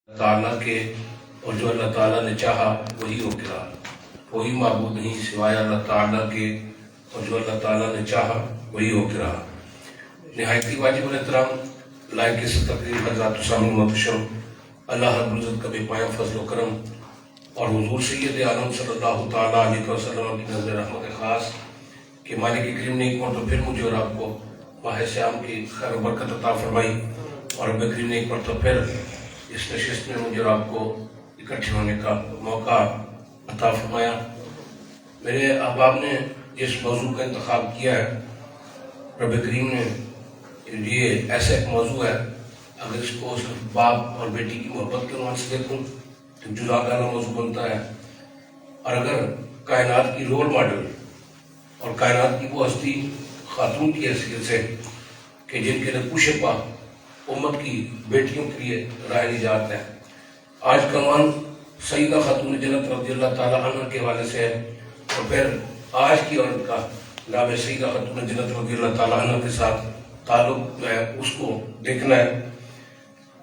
تعالیٰ کے، اور جو اللہ تعالیٰ نے چاہا وہی ہو گرا. کوئی معبود نہیں سوائے اللہ تعالیٰ کے، اور جو اللہ تعالیٰ نے چاہا وہی ہو گرا. نہایتی واجب الاحترام لائق اس تقریر حضرات سامع محتشم، اللہ رب العزت کا بے پایہ فضل و کرم اور حضور سید عالم صلی اللہ تعالیٰ علیہ وسلم کی نظر رحمت خاص کہ مالک کریم نے ایک مرتبہ پھر مجھے اور آپ کو ماہ سیام کی خیر و برکت عطا فرمائی، اور رب کریم نے ایک مرتبہ پھر اس نشست میں مجھے اور آپ کو اکٹھے ہونے کا موقع عطا فرمایا. میرے احباب نے جس موضوع کا انتخاب کیا ہے، رب کریم نے یہ ایسا ایک موضوع ہے، اگر اس کو صرف باپ اور بیٹی کی محبت کے عنوان سے دیکھوں تو جداگانہ موضوع بنتا ہے، اور اگر کائنات کی رول ماڈل اور کائنات کی وہ ہستی خاتون کی حیثیت سے کہ جن کے نقوش پا امت کی بیٹیوں کے لیے راہ نجات ہے، آج کا عنوان سیدہ خاتون جنت رضی اللہ تعالیٰ عنہ کے حوالے سے ہے، اور پھر آج کی عورت کا نام سیدہ خاتون جنت رضی اللہ تعالیٰ عنہ کے ساتھ تعلق جو ہے اس کو دیکھنا ہے.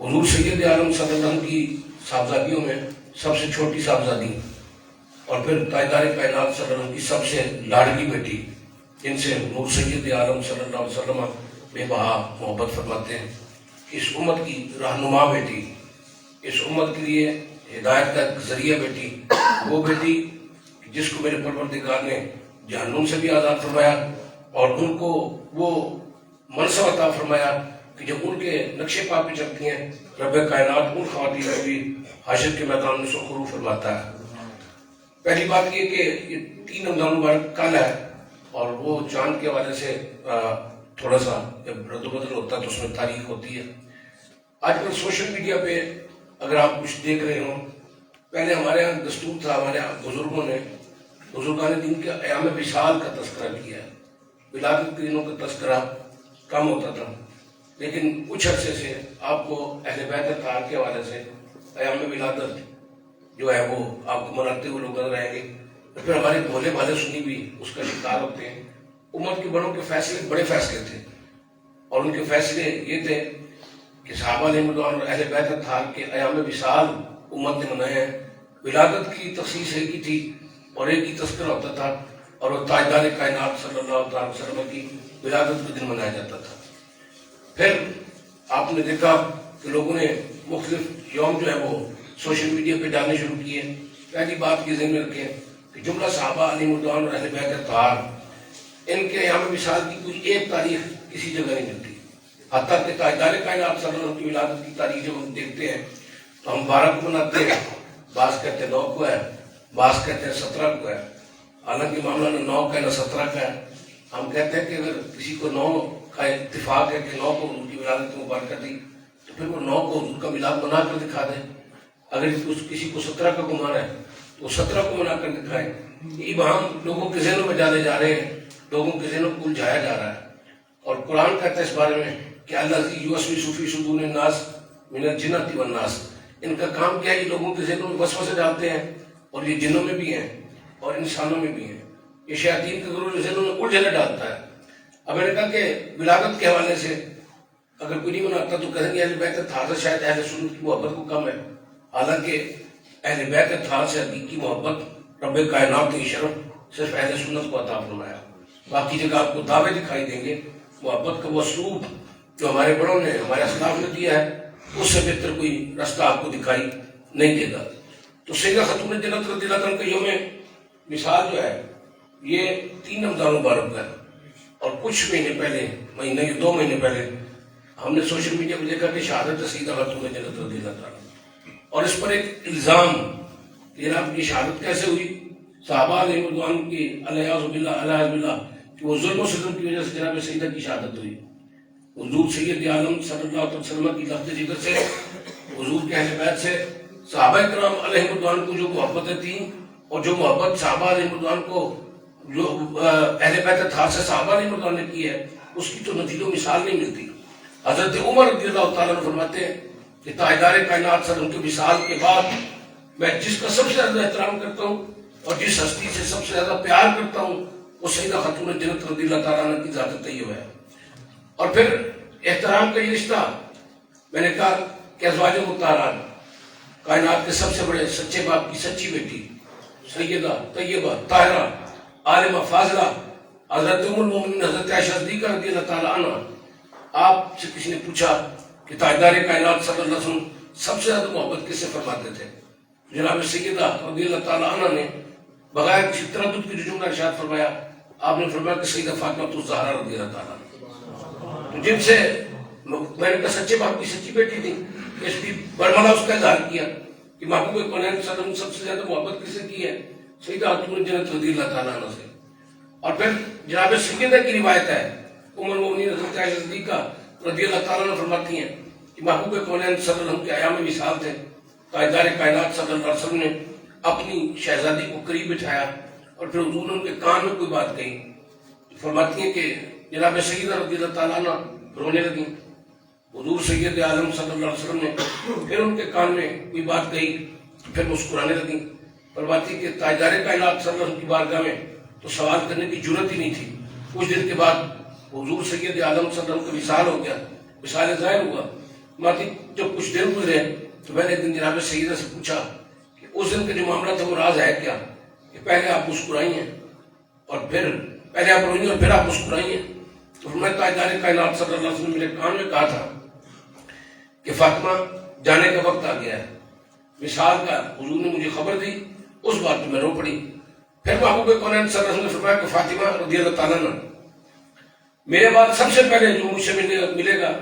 حضور سید عالم صلی اللہ علیہ وسلم کی صاحبزادیوں میں سب سے چھوٹی صاحبزادی، اور پھر تاجدار کائنات صلی اللہ علیہ وسلم کی سب سے لاڈلی بیٹی، جن سے نور سید عالم صلی اللہ علیہ وسلم بے بہا محبت فرماتے ہیں. اس امت کی رہنما بیٹی، اس امت کے لیے ہدایت کا ایک ذریعہ بیٹی، وہ بیٹی جس کو میرے پروردگار نے جہنم سے بھی آزاد فرمایا، اور ان کو وہ منصب عطا فرمایا کہ جب ان کے نقشے پا پہ چلتی ہیں، رب کائنات ان خواتین کو بھی حشر کے میدان میں سرخرو فرماتا ہے. پہلی بات یہ کہ یہ 3 رمضان مبارک کل ہے، اور وہ چاند کے حوالے سے تھوڑا سا جب رد و بدل ہوتا ہے تو اس میں تاریخ ہوتی ہے. آج کل سوشل میڈیا پہ اگر آپ کچھ دیکھ رہے ہوں، پہلے ہمارے یہاں دستور تھا، ہمارے بزرگوں نے، بزرگان دین کے ایام وصال کا تذکرہ کیا ہے. ولادت کے دنوں کا تذکرہ کم ہوتا تھا، لیکن کچھ عرصے سے آپ کو اہل بیت اطہار کے حوالے سے ایام ولادت جو ہے وہ آپ کو مناتے ہوئے لوگ نظر آئیں گے. پھر ہمارے بھولے بھالے سنی بھی اس کا شکار ہوتے ہیں. امت کے بڑوں کے فیصلے بڑے فیصلے تھے، اور ان کے فیصلے یہ تھے کہ صحابہ علیہ رضوان اور اہل بیت اطہار کے ایام وصال امت نے منائے ہیں. ولادت کی تخصیص ایک ہی تھی اور ایک ہی تذکرہ ہوتا تھا، اور وہ تاجدار کائنات صلی اللہ علیہ وسلم کی ولادت کے دن منایا جاتا تھا. پھر آپ نے دیکھا کہ لوگوں نے مختلف یوم جو ہے وہ سوشل میڈیا پہ ڈالنے شروع کیے. پہلی بات یہ ذہن میں رکھیں کہ جملہ صحابہ علیہ رضوان اور اہل بیت اطہار، ان کے ایام وصال کی کوئی ایک تاریخ کسی جگہ نہیں ملتی. حتیٰ کہ تاجدار کائنات صلی اللہ علیہ وسلم کی ولادت کی تاریخ جب ہم دیکھتے ہیں تو ہم 12 کو مناتے ہیں، بعض کہتے ہیں 9 کو ہے، بعض کہتے ہیں 17 کو ہے. حالانکہ معاملہ نہ 9 کا ہے نہ 17 کا ہے. ہم کہتے ہیں کہ اگر کسی کو 9 کا اتفاق ہے کہ 9 کو حضور کی ولادت مبارکہ دی، تو پھر وہ 9 کو حضور کا میلاد منا کر دکھا دیں. اگر کسی کو 17 کا گمان ہے تو 17 کو منا کر دکھائیں. یہ بہام لوگوں کے ذہنوں میں ڈالے جا رہے ہیں، لوگوں کے ذہنوں کو الجھایا جا رہا ہے. اور قرآن کہتا ہے اس بارے میں کہ اللہ یوسوس فی صدور الناس من الجنۃ والناس، ان کا کام کیا ہے؟ یہ لوگوں کے ذہنوں میں وسوسے ڈالتے ہیں، اور یہ جنوں میں بھی ہیں اور انسانوں میں بھی ہیں. یہ شیاطین کے گروہ ذہنوں میں الجھنے ڈالتا ہے. اب میں نے کہا کہ ولادت کے حوالے سے اگر کوئی نہیں مناتا تو کہیں گے اہل بیت اطہار سے شاید اہل سنت کی محبت کو کم ہے. حالانکہ اہل بیت اطہار سے حقیقی محبت رب کائنات نے شرف صرف اہل سنت کو عطا فرمایا. باقی جگہ آپ کو دعوے دکھائی دیں گے. محبت کا وہ اسلوب جو ہمارے بڑوں نے، ہمارے اسلاف نے دیا ہے، اس سے بہتر کوئی رستہ آپ کو دکھائی نہیں دے گا. تو سیدہ خاتون جنت رضی اللہ عنہ کا یوم وصال جو ہے یہ 3 رمضان مبارک ہے. اور کچھ مہینے پہلے، مہینے یا 2 مہینے پہلے ہم نے سوشل میڈیا پہ دیکھا کہ شہادت سیدہ خاتون جنت رضی اللہ تعالیٰ، اور اس پر ایک الزام کہ جناب کی شہادت کیسے ہوئی؟ صحابہ علیہ رضوان کی علیہ باللہ کہ وہ ظلم و ستم کی وجہ سے جناب سیدہ کی شہادت ہوئی. حضور سید عالم صلی اللہ علیہ وسلم کی لفظ ذکر سے، حضور کے اہل بیت سے، صحابہ کرام علیہ رضوان کو جو محبتیں تھیں، اور جو محبت صحابہ علیہ رضوان کو جو اہل بیت اطہار سے صحابہ علیہ رضوان نے کی ہے، اس کی تو نظیر و مثال نہیں ملتی. حضرت عمر رضی اللہ تعالیٰ عنہ فرماتے ہیں کہ تاجدار کائنات صلی اللہ علیہ وسلم کے وصال کے بعد میں جس کا سب سے زیادہ احترام کرتا ہوں اور جس ہستی سے سب سے زیادہ پیار کرتا ہوں وہ سیدہ خاتون جنت رضی اللہ تعالیٰ عنہ کی ذات طیبہ ہے. اور پھر احترام کا یہ رشتہ، میں نے کہا کہ ازواج مطہرات کائنات کے سب سے بڑے سچے باپ کی سچی بیٹی سیدہ طیبہ طاہرہ عالمہ فاضلہ حضرت ام المومنین حضرت عائشہ صدیقہ رضی اللہ تعالیٰ عنہ، آپ سے کسی نے پوچھا کہ تاجدار کائنات صلی اللہ علیہ وسلم سب سے زیادہ محبت کس سے فرماتے تھے؟ جناب سیدہ رضی اللہ تعالیٰ عنہ نے بغیر کسی تردد کی جملہ ارشاد فرمایا، آپ نے فرمایا کہ سیدہ فاطمہ الزہرا رضی اللہ تعالیٰ عنہ، تو جن سے میں نے کہا سچے باپ کی سچی بیٹی تھی، اس کی برملا اس کا اظہار کیا کہ محبوب کونین صلی اللہ علیہ وسلم سب سے زیادہ محبت کس سے کی ہے؟ سیدہ خاتون جنت رضی اللہ تعالیٰ عنہ سے۔ اور پھر جناب سیدہ کی روایت ہے، ام المومنین حضرت عائشہ صدیقہ رضی اللہ تعالیٰ عنہ فرماتی ہیں کہ محبوب کونین صلی اللہ علیہ وسلم کے ایام وصال تھے، تاجدار کائنات صلی اللہ علیہ وسلم نے اپنی شہزادی کو قریب بٹھایا اور پھر حضور نے ان کے کان میں کوئی بات کہی، فرماتی ہیں کہ جناب سیدہ رضی اللہ تعالیٰ عنہ رونے لگیں۔ حضور سید عالم صلی اللہ علیہ وسلم نے پھر ان کے کان میں کوئی بات کہی، پھر مسکرانے لگیں۔ فرماتی کہ تاجدار کائنات صلی اللہ علیہ وسلم کی بارگاہ میں تو سوال کرنے کی جرت ہی نہیں تھی۔ کچھ دن کے بعد حضور سید عالم صلی اللہ علیہ وسلم کا وصال ہو گیا، وصال ظاہر ہوا۔ فرماتی جب کچھ دن گزرے تو میں نے ایک دن جناب سیدہ سے پوچھا کہ اس دن کا جو معاملہ تھا وہ راز ہے کیا، کہ پہلے آپ مسکرائی ہیں اور پھر پہلے آپ روئی ہیں اور پھر آپ مسکرائی ہیں؟ تو فرمایا تاجدار کائنات صلی اللہ علیہ وسلم نے میرے کان میں کہا تھا کہ فاطمہ جانے کا وقت آ گیا ہے، وصال کا حضور نے مجھے خبر دی، اس بات پہ میں رو پڑی۔ پھر محبوب کونین صلی اللہ علیہ وسلم نے فرمایا کہ فاطمہ رضی اللہ تعالیٰ عنہ، میرے بعد سب سے پہلے جو مجھ سے ملے گا،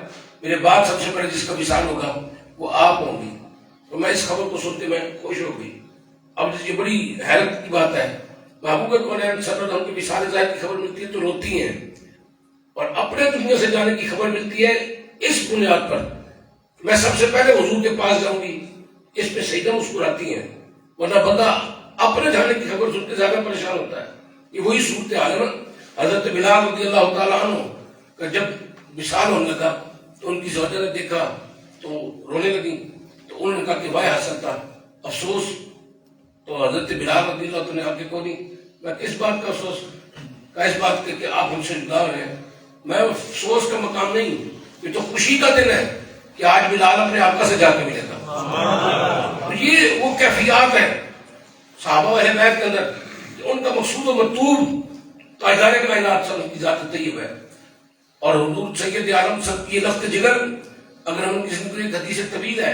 میرے بعد سب سے پہلے جس کا وصال ہوگا وہ آپ ہوں گی۔ تو میں اس خبر کو سن کے میں خوش ہو گئی۔ اب یہ بڑی حیرت کی بات ہے، محبوب کونین صلی اللہ علیہ وسلم کی وصال ظاہر کی خبر ملتی ہے تو روتی ہیں، اور اپنے دنیا سے جانے کی خبر ملتی ہے اس بنیاد پر میں سب سے پہلے حضور کے پاس جاؤں گی، اس پہ سیدہ مسکراتی ہیں۔ ورنہ بندہ اپنے جانے کی خبر سن کے زیادہ پریشان ہوتا ہے۔ یہ وہی صورتحال ہے نا۔ حضرت بلال رضی اللہ تعالیٰ عنہ کا جب وصال ہونے لگا تو ان کی زوجہ نے دیکھا تو رونے لگی، تو انہوں نے کہا کہ وائے حسرتا، افسوس۔ تو حضرت بلال رضی اللہ تعالیٰ نے آگے کو نہیں، میں کس بات کا افسوس؟ کہا اس بات کے کہ آپ ہم سے جدا ہو رہے ہیں۔ میں افسوس کا مقام نہیں، یہ تو خوشی کا دن ہے کہ آج بلال اپنے آقا سے جا کے ملے گا۔ یہ وہ کیفیات ہے صحابہ اہل بیت کے اندر کہ ان کا مقصود و مطلوب تاجدار کائنات صلی اللہ علیہ وسلم کی ذات طیب ہے۔ اور حضور سید عالم صاحب کی یہ لفظ جگر اگر ہم کی زندگی ایک حدیث طویل ہے،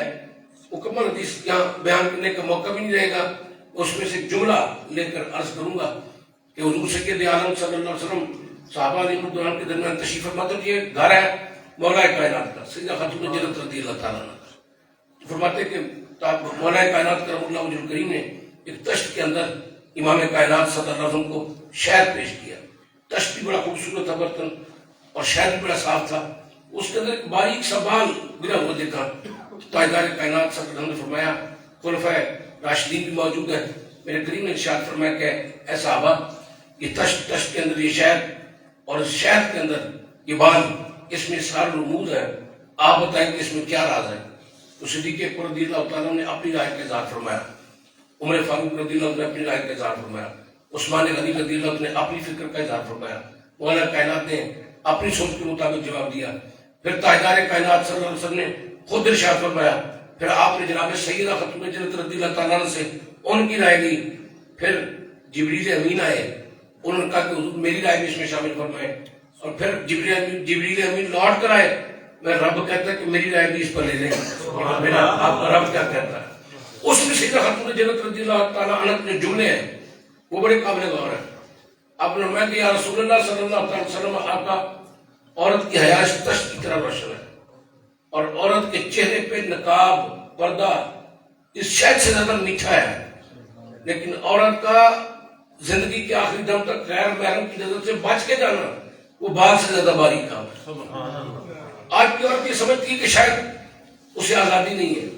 مکمل حدیث یہاں بیان کرنے کا موقع بھی نہیں رہے گا، اس میں سے ایک جملہ لے کر عرض کروں گا کہ حضور سید عالم صلی اللہ علیہ وسلم صحابہ علیہ الرضوان کے درمیان تشریف فرما، تو یہ گھر ہے مولا کائنات کا، سیدہ خاتون جنت رضی اللہ تعالیٰ عنہ کا۔ فرماتے کہ مولا کائنات کرم اللہ وجہ الکریم نے ایک تشت کے اندر امام کائنات صلی اللہ علیہ وسلم کو شہد پیش کیا۔ تشت بھی بڑا خوبصورت تھا برتن اور شہد بھی بڑا صاف تھا، اس کے اندر ایک باریک سا بال گرا ہوا دیکھا۔ تاجدار کائنات صلی اللہ علیہ وسلم نے فرمایا، خلفائے راشدین بھی موجود ہیں، میرے کریم نے ارشاد فرمایا کہ اے صحابہ، یہ تشت کے اندر یہ شہد اور اس شہد کے اندر یہ بال، اس میں سارا رموز ہے، آپ بتائیں کہ اس میں کیا راز ہے؟ تو صدیق اکبر رضی اللہ تعالیٰ نے اپنی رائے کا اظہار فرمایا، عمر فاروق رضی اللہ نے اپنی رائے کا اظہار فرمایا، عثمان غنی رضی اللہ نے اپنی فکر کا اظہار فرمایا، مولا کائنات نے اپنی سوچ کے مطابق جواب دیا۔ پھر تاجدار کائنات صلی اللہ علیہ وسلم نے خود ارشاد فرمایا، پھر آپ نے جناب سیدہ خاتون جنت رضی اللہ تعالیٰ عنہ سے ان کی رائے لی۔ پھر جبریل امین آئے، انہوں نے کہا کہ حضور میری رائے بھی اس میں شامل فرمائیں، اور پھر جبریل امین لوٹ کر آئے، میں رب کہتا ہے کہ میری رائے بھی اس پر لے لیں، میرا آپ کا رب کیا کہتا ہے؟ اس میں سیدہ خاتون جنت رضی اللہ تعالیٰ عنہ کے جملے ہیں وہ بڑے قابل غور ہیں۔ آپ نے فرمایا کہ یا رسول اللہ صلی اللہ علیہ وسلم، آپ کا عورت کی حیا تشت کی طرح روشن ہے، اور عورت کے چہرے پہ نقاب پردہ اس شہد سے زیادہ میٹھا ہے، لیکن عورت کا زندگی کے آخری دم تک غیر محرم کی نظر سے بچ کے جانا وہ بال سے زیادہ باریک کام ہے۔ آج کی عورت یہ سمجھتی ہے کہ شاید اسے آزادی نہیں ہے،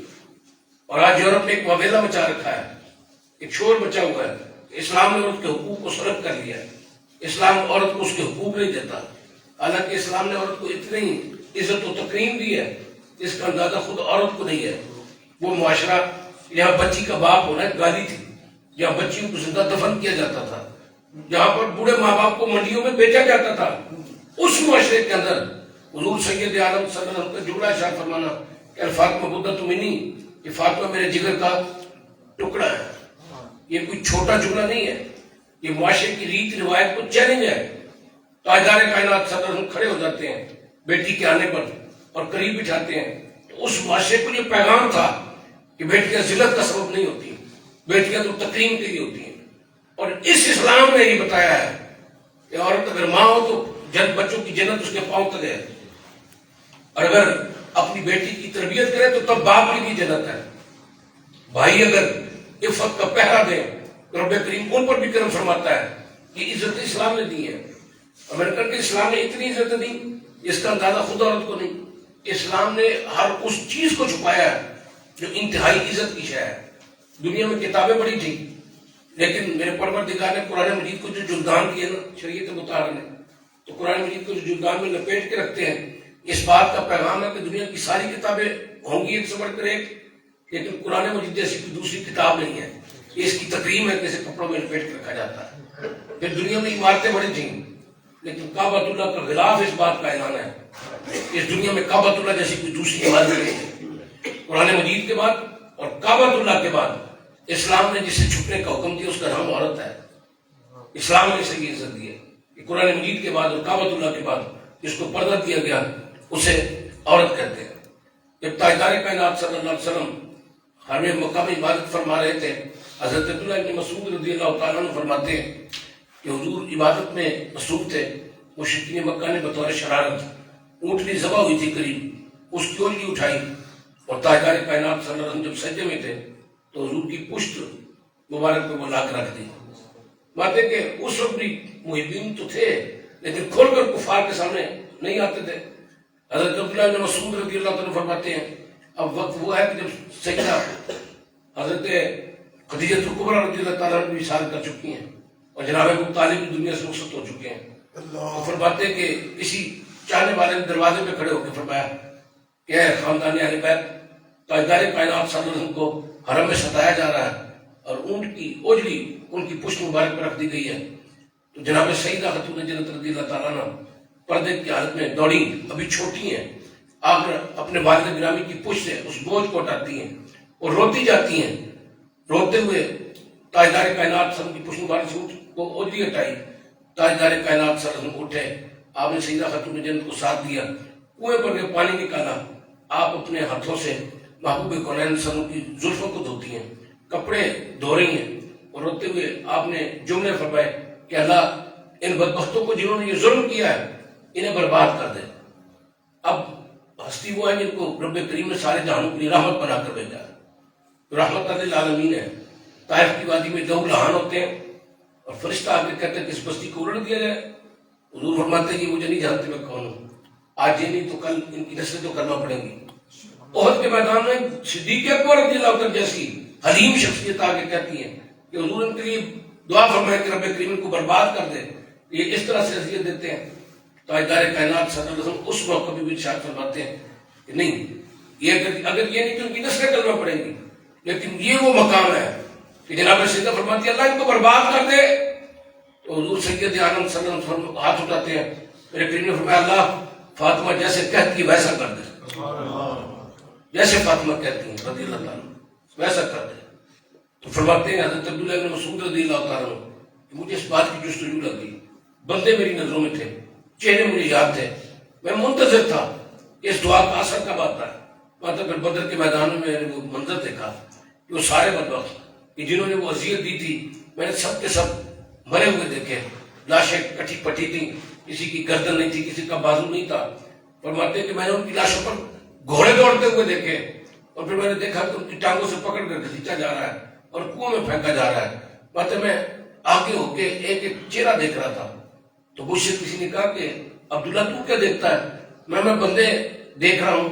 اور آج یورپ نے ایک مویلا مچا رکھا ہے، ایک شور مچا ہوا ہے۔ اسلام نے عورت کے حقوق کو سلب کر لیا ہے، اسلام عورت کو اس کے حقوق نہیں دیتا، حالانکہ اسلام نے عورت کو اتنی عزت و تکریم دی ہے اس کا اندازہ خود عورت کو نہیں ہے۔ وہ معاشرہ جہاں بچی کا باپ ہونا ایک گالی تھی، جہاں بچیوں کو زندہ دفن کیا جاتا تھا، جہاں پر بوڑھے ماں باپ کو منڈیوں میں بیچا جاتا تھا، اس معاشرے کے اندر حضور سید عالم صلی اللہ علیہ وسلم کا جملہ ارشاد فرمانا کہ الفاطمہ بدۃ منی، کہ فاطمہ میرے جگر کا ٹکڑا ہے، یہ کوئی چھوٹا جملہ نہیں ہے، یہ معاشرے کی ریت روایت کو چیلنج ہے۔ تاجدار کائنات صدر کھڑے ہو جاتے ہیں بیٹی کے آنے پر اور قریب بٹھاتے ہیں، تو اس معاشرے کو یہ پیغام تھا کہ بیٹیاں ذلت کا سبب نہیں ہوتی، بیٹیاں تو تکریم کے لیے ہوتی ہیں۔ اور اس اسلام نے یہ بتایا ہے کہ عورت اگر ماں ہو تو بچوں کی جنت اس کے پاؤں تلے ہے، اور اگر اپنی بیٹی کی تربیت کرے تو تب باپ کی بھی جنت ہے۔ بھائی اگر عفت کا پہرا دے تو رب کریم ان پر بھی کرم فرماتا ہے کہ عزت اسلام نے دی ہے۔ اور میں نے کہا کہ اسلام نے اتنی عزت دی، اس کا اندازہ خود عورت کو نہیں۔ اسلام نے ہر اس چیز کو چھپایا ہے جو انتہائی عزت کی شے ہے۔ دنیا میں کتابیں بڑی تھیں، لیکن میرے پروردگار نے قرآن مجید کو جو جلدان کیے نا شریعت مطہرہ نے، تو قرآن مجید کو جو جلدان میں لپیٹ کے رکھتے ہیں، اس بات کا پیغام ہے کہ دنیا کی ساری کتابیں ہوں گی ایک سے بڑھ کر ایک، لیکن قرآن مجید جیسی کوئی دوسری کتاب نہیں ہے۔ یہ اس کی تکریم ہے کہ اسے کپڑوں میں لپیٹ کے رکھا جاتا ہے۔ پھر دنیا میں عمارتیں بڑی تھیں، لیکن کعبۃ اللہ کا غلاف اس بات کا اعلان ہے، اس دنیا میں کعبۃ اللہ جیسی کوئی دوسری عمارت نہیں ہے۔ قرآن مجید کے بعد اور کعبۃ اللہ کے بعد اسلام نے جسے چھپنے کا حکم دیا اس کا نام عورت ہے۔ اسلام نے اسے یہ عزت دی ہے کہ قرآن مجید کے بعد اور کعبۃ اللہ کے بعد جس کو پردہ دیا گیا اسے عورت کہتے ہیں۔ جب تاجدار کائنات صلی اللہ علیہ وسلم حرم مکہ میں عبادت فرما رہے تھے، حضرت عبداللہ ابن مسعود رضی اللہ تعالیٰ عنہ فرماتے ہیں کہ حضور عبادت میں مصروف تھے، مشرکین مکہ نے بطور شرارت اونٹنی ذبح ہوئی تھی قریب، اس کی اونٹنی اٹھائی اور تاجدار کائنات صلی اللہ علیہ وسلم جب سجدے میں تھے تو حضور کی پشت مبارک پہ وہ لا کر رکھ دی۔ بات ہے کہ اس وقت بھی محبین تو تھے لیکن کھول کر کفار کے سامنے نہیں آتے تھے۔ حضرت عبداللہ ابن مسعود رضی اللہ عنہ فرماتے ہیں اب وقت وہ ہے کہ جب سیدہ حضرت خدیجہ کبریٰ رضی اللہ تعالیٰ عنہ بھی وصال کر چکی ہیں اور جناب ابو طالب دنیا سے رخصت ہو چکے ہیں، تو فرماتے ہیں کہ کسی چاہنے والے نے دروازے پہ کھڑے ہو کے فرمایا کہ اے خاندان اہل بیت، تاجدار کائنات صلی اللہ علیہ وسلم کو حرم میں ستایا جا رہا ہے اور اونٹ کی اوجڑی ان کی پشت مبارک پر رکھ دی گئی ہے۔ تو جناب سیدہ خاتون جنت رضی اللہ تعالیٰ عنہ پردے کی حالت میں دوڑی، ابھی چھوٹی ہیں، آ کر اپنے والد گرامی کی پشت سے اس بوجھ کو ہٹاتی ہیں اور روتی جاتی ہیں، روتے ہوئے تاجدار کائنات صلی اللہ علیہ وسلم کی پشت مبارک سے اونٹ کو اوجڑی ہٹائی، تاجدار کائنات صلی اللہ علیہ وسلم اٹھے، آپ نے سیدہ خاتون جنت کو ساتھ دیا، کنویں پر سے پانی نکالا، آپ اپنے ہاتھوں سے محبوب کونین صلی اللہ علیہ وسلم کی زلفوں کو دھوتی ہیں، کپڑے دھو رہی ہیں اور روتے ہوئے آپ نے جملے فرمائے کہ اللہ ان بدبختوں کو جنہوں نے یہ ظلم کیا ہے انہیں برباد کر دے۔ اب ہستی وہ ہے جن کو رب کریم نے سارے جہانوں کے لیے رحمت بنا کر بھیجا ہے، رحمت للعالمین ہے۔ طائف کی وادی میں دو لہان ہوتے ہیں اور فرشتہ آ کے کہتے ہیں کہ اس بستی کو الٹ دیا جائے، حضور فرماتے ہیں کہ مجھے نہیں جانتے میں کون ہوں، آج یہ نہیں تو کل ان کی نسلیں تو کرنا پڑیں گی۔ احد کے میدان میں صدیق اکبر رضی اللہ عنہ جیسی حلیم شخصیت آگے کہتی ہے کہ حضور ان کے لیے دعا فرمائے کہ رب کریم ان کو برباد کر دے، یہ اس طرح سے اذیت دیتے ہیں۔ تاجدار کائنات صلی اللہ علیہ وسلم اس موقع بھی ارشاد فرماتے ہیں کہ نہیں، یہ اگر یہ نہیں تو ان کی نسلیں کرنا پڑیں گی، لیکن یہ وہ مقام ہے کہ جناب سیدہ فرماتی ہے اللہ ان کو برباد کر دے، تو حضور سید عالم صلی اللہ علیہ وسلم ہاتھ اٹھاتے ہیں، میرے کریم نے فرمایا اللہ فاطمہ جیسے کہتی ہے ویسا کر دے، جیسے فاطمہ کہتی ہیں رضی اللہ تعالیٰ ویسا کر دے۔ تو فرماتے ہیں حضرت عبداللہ ابن مسعود رضی اللہ تعالیٰ کہ مجھے اس بات کی جستجو لگ گئی، بندے میری نظروں میں تھے، چہرے مجھے یاد تھے، میں منتظر تھا کہ اس دعا کا اثر کب آتا ہے۔ مطلب بدر کے میدان میں نے وہ منظر دیکھا کہ وہ سارے بدبخت کہ جنہوں نے وہ اذیت دی تھی میں نے سب کے سب مرے ہوئے دیکھے، لاشیں کٹھی پٹھی تھیں، کسی کی گردن نہیں تھی، کسی کا بازو نہیں تھا۔ فرماتے ہیں کہ میں نے ان کی لاشوں پر گھوڑے دوڑتے ہوئے دیکھے اور پھر میں نے دیکھا کہ ان کی ٹانگوں سے پکڑ کر گھسیٹا جا رہا ہے اور کنویں میں پھینکا جا رہا ہے۔ بات میں آگے ہو کے ایک ایک چہرہ دیکھ رہا تھا، تو مجھ سے کسی نے کہا کہ عبداللہ تو کیا دیکھتا ہے؟ میں بندے دیکھ رہا ہوں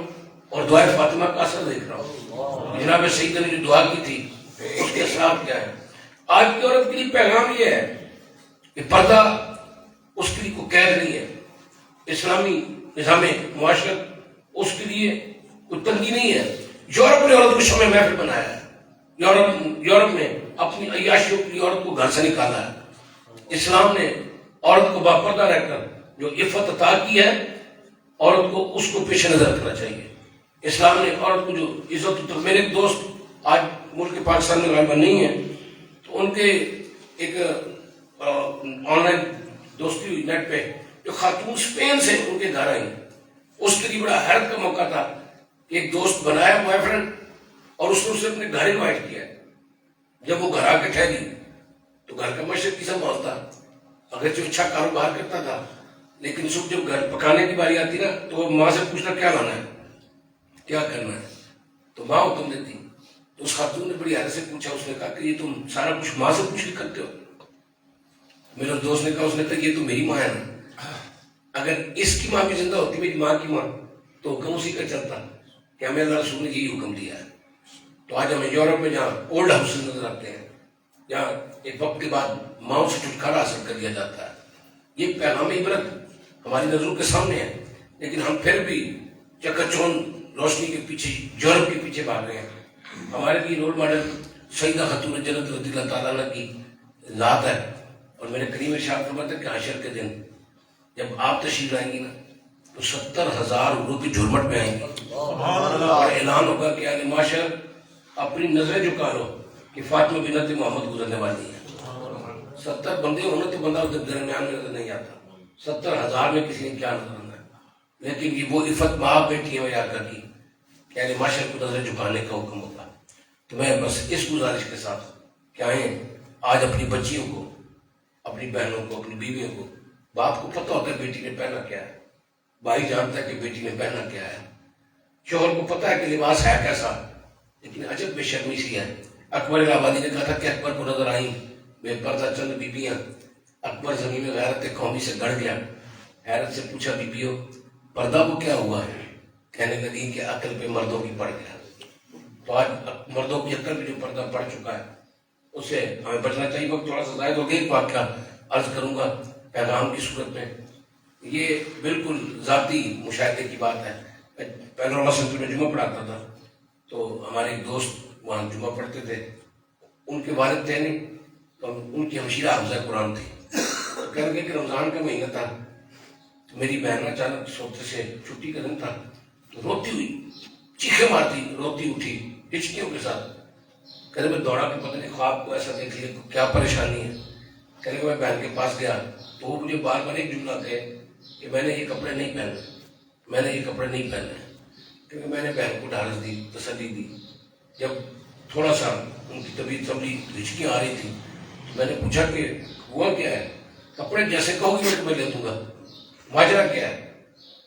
اور دعائے فاطمہ کا اثر دیکھ رہا ہوں، جناب سیدہ نے جو دعا کی تھی اس کے اثرات کیا ہے۔ آج کی عورت کے لیے پیغام یہ ہے کہ پردہ اس کے لیے کوئی قید نہیں ہے، اسلامی نظام معاشرت اس کے لیے کوئی تنگی نہیں ہے۔ یورپ نے عورت کو شمع محفل بنایا ہے، یورپ نے اپنی عیاشیوں کے لیے عورت کو گھر سے نکالا ہے۔ اسلام نے عورت کو باپردہ رہ کر جو عفت عطا کی ہے، عورت کو اس کو پیش نظر رکھنا چاہیے۔ اسلام نے عورت کو جو عزت، تو میرے دوست آج ملک پاکستان میں غالباً نہیں ہیں، تو ان کے ایک آن لائن دوستی ہوئی نیٹ پہ، جو خاتون اسپین سے ان کے گھر آئی، اس کے لیے بڑا حیرت کا موقع تھا کہ ایک دوست بنایا بوائے فرینڈ اور اس نے اسے اپنے گھر انوائٹ کیا. جب وہ گھر آ کے ٹھہری تو گھر کا مشرق کی سنبھالتا، اگرچہ اچھا کاروبار کرتا تھا، لیکن اس وقت جب گھر پکانے کی باری آتی نا تو وہ ماں سے پوچھنا کیا لانا ہے، کیا کرنا ہے، تو ماں حکم دیتی. تو اس خاتون نے بڑی حیرت سے پوچھا، اس نے کہا کہ یہ تم سارا کچھ ماں سے پوچھ کے کرتے ہو؟ میرے دوست نے کہا، اس نے کہا یہ تو میری ماں ہے نا، اگر اس کی ماں بھی زندہ ہوتی، میری ماں کی ماں، تو حکم اسی کا چلتا کہ ہمیں اللہ رسول نے یہی حکم دیا ہے. تو آج ہمیں یورپ میں جہاں اولڈ ہاؤسز نظر آتے ہیں، جہاں ایک وقت کے بعد ماؤں سے چھٹکارا حاصل کر دیا جاتا ہے، یہ پیغام عبرت ہماری نظروں کے سامنے ہے، لیکن ہم پھر بھی چکا چوند روشنی کے پیچھے، یورپ کے پیچھے بھاگ رہے ہیں. ہمارے لیے رول ماڈل سیدہ خاتون جنت رضی اللہ تعالیٰ عنہ کی ذات ہے، اور میرے کریم ارشاد فرماتے ہیں کہ حشر کے دن جب آپ تشریف لائیں گی نا تو 70,000 عمروں کی جھرمٹ میں آئیں گی، اور اعلان ہوگا کہ اہل معاشر اپنی نظریں جھکا لو کہ فاطمہ بنت محمد گزرنے والی ہے. 70 بندے ہونا تو بندہ درمیان میں نظر نہیں آتا، 70,000 میں کسی نے کیا نظر آنا ہے، لیکن یہ وہ عفت ماں بیٹی ہے یاد کی کہ اہل معاشر کو نظریں جھکانے کا حکم ہوتا. تو میں بس اس گزارش کے ساتھ کہ آئیں آج اپنی بچیوں کو، اپنی بہنوں کو، اپنی بیویوں کو، باپ کو پتہ ہوتا ہے بیٹی نے پہنا کیا ہے، بھائی جانتا ہے کہ بیٹی نے پہنا کیا ہے، شوہر کو پتہ ہے کہ لباس ہے کیسا، لیکن عجب بے شرمی سی ہے. اکبر الہ آبادی نے کہا تھا کہ اکبر کو نظر آئیں بے پردہ چند بیبیاں، اکبر زمین غیرت قومی سے گڑ گیا، حیرت سے پوچھا بیبیوں پردہ کو کیا ہوا ہے؟ کہنے لگی کہ عقل پہ مردوں کی پڑ گیا. تو آج مردوں کی عقل پہ جو پردہ پڑ چکا ہے اس سے ہمیں بچنا چاہیے. وقت تھوڑا سا زائد ہو گیا، ایک واقعہ عرض کروں گا پیغام کی صورت میں. یہ بالکل ذاتی مشاہدے کی بات ہے. پینورما سینٹر میں جمعہ پڑھاتا تھا، تو ہمارے ایک دوست وہاں جمعہ پڑھتے تھے، ان کے والد تھے نہیں، تو ان کی ہمشیرہ حافظہ قرآن تھی. کہہ لگے کہ رمضان کا مہینہ تھا، تو میری بہن اچانک سوتے سے چھٹی کا دن تھا، تو روتی ہوئی چیخیں مارتی روتی اٹھی ہچکیوں کے ساتھ. کہنے میں دوڑا کے پتہ نہیں خواب کو ایسا دیکھ لیا کیا پریشانی ہے. کہنے کہ میں بہن کے پاس گیا تو وہ مجھے بار بار ایک جملہ کہے کہ میں نے یہ کپڑے نہیں پہنے، میں نے یہ کپڑے نہیں پہنے. کیونکہ میں نے بہن کو ڈھارس دی، تسلی دی. جب تھوڑا سا ان کی طبیعت سمجھی، ہچکیاں آ رہی تھی، میں نے پوچھا کہ ہوا کیا ہے؟ کپڑے جیسے کہو گی میں تمہیں لے دوں گا، ماجرا کیا ہے؟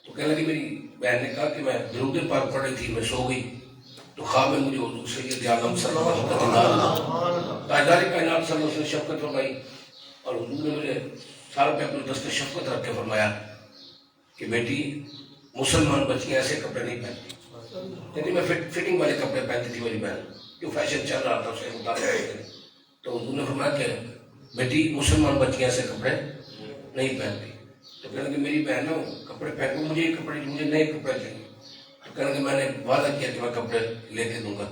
تو کہنے لگی میری بہن نے کہا کہ میں درود پاک پڑھ رہی تھی، میں سو گئی تو خواب میں مجھے حضور سید عالم صلی اللہ علیہ وسلم تاجدار کائنات صلی اللہ علیہ وسلم نے شفقت فرمائی، اور حضور نے مجھے سارے پہ اپنے دست شفقت رکھ کے فرمایا کہ بیٹی مسلمان بچیاں ایسے کپڑے نہیں پہنتی. یعنی میں فٹنگ والے کپڑے پہنتی تھی میری بہن، جو فیشن چل رہا تھا اسے مطابق. تو حضور نے فرمایا کہ بیٹی مسلمان بچیاں ایسے کپڑے نہیں پہنتی. تو کہنے کہ میری بہن نا کپڑے پہن، مجھے یہ کپڑے، مجھے نئے کپڑے چاہیے. تو کہنے کہ میں نے وعدہ کیا کہ میں کپڑے لے کے دوں گا.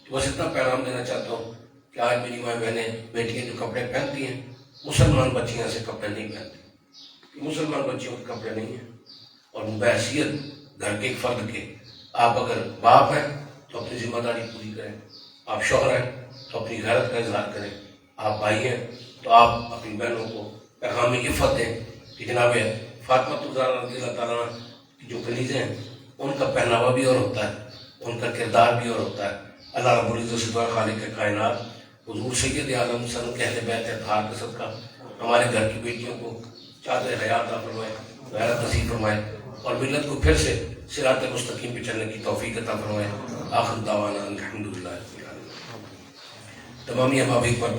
تو بس اتنا پیغام دینا چاہتا ہوں کہ آج میری ماں بہنیں بیٹیاں جو کپڑے پہنتی ہیں، مسلمان بچیاں سے کپڑے نہیں پہنتی. مسلمان بچیوں کے کپڑے نہیں ہیں، اور بحیثیت گھر کے ایک فرد کے، آپ اگر باپ ہیں تو اپنی ذمہ داری پوری کریں، آپ شوہر ہیں تو اپنی غیرت کا اظہار کریں، آپ بھائی ہیں تو آپ اپنی بہنوں کو پیغام عفت دیں کہ جناب فاطمہ الزہرا رضی اللہ تعالیٰ عنہ کی جو کنیزیں ہیں ان کا پہناوا بھی اور ہوتا ہے، ان کا کردار بھی اور ہوتا ہے. اللہ رب العزت سے دعا خالق کائنات حضور سید عالم صلی اللہ علیہ وسلم کے اہل بیت اطہار کا صدقہ ہمارے گھر کی بیٹیوں کو چادر حیات عطا فرمائے، غیرت نصیب فرمائے، اور ملت کو پھر سے صراط مستقیم پہ چلنے کی توفیق عطا فرمائے. آخر دعوانا الحمدللہ. تمامی ابابیک پر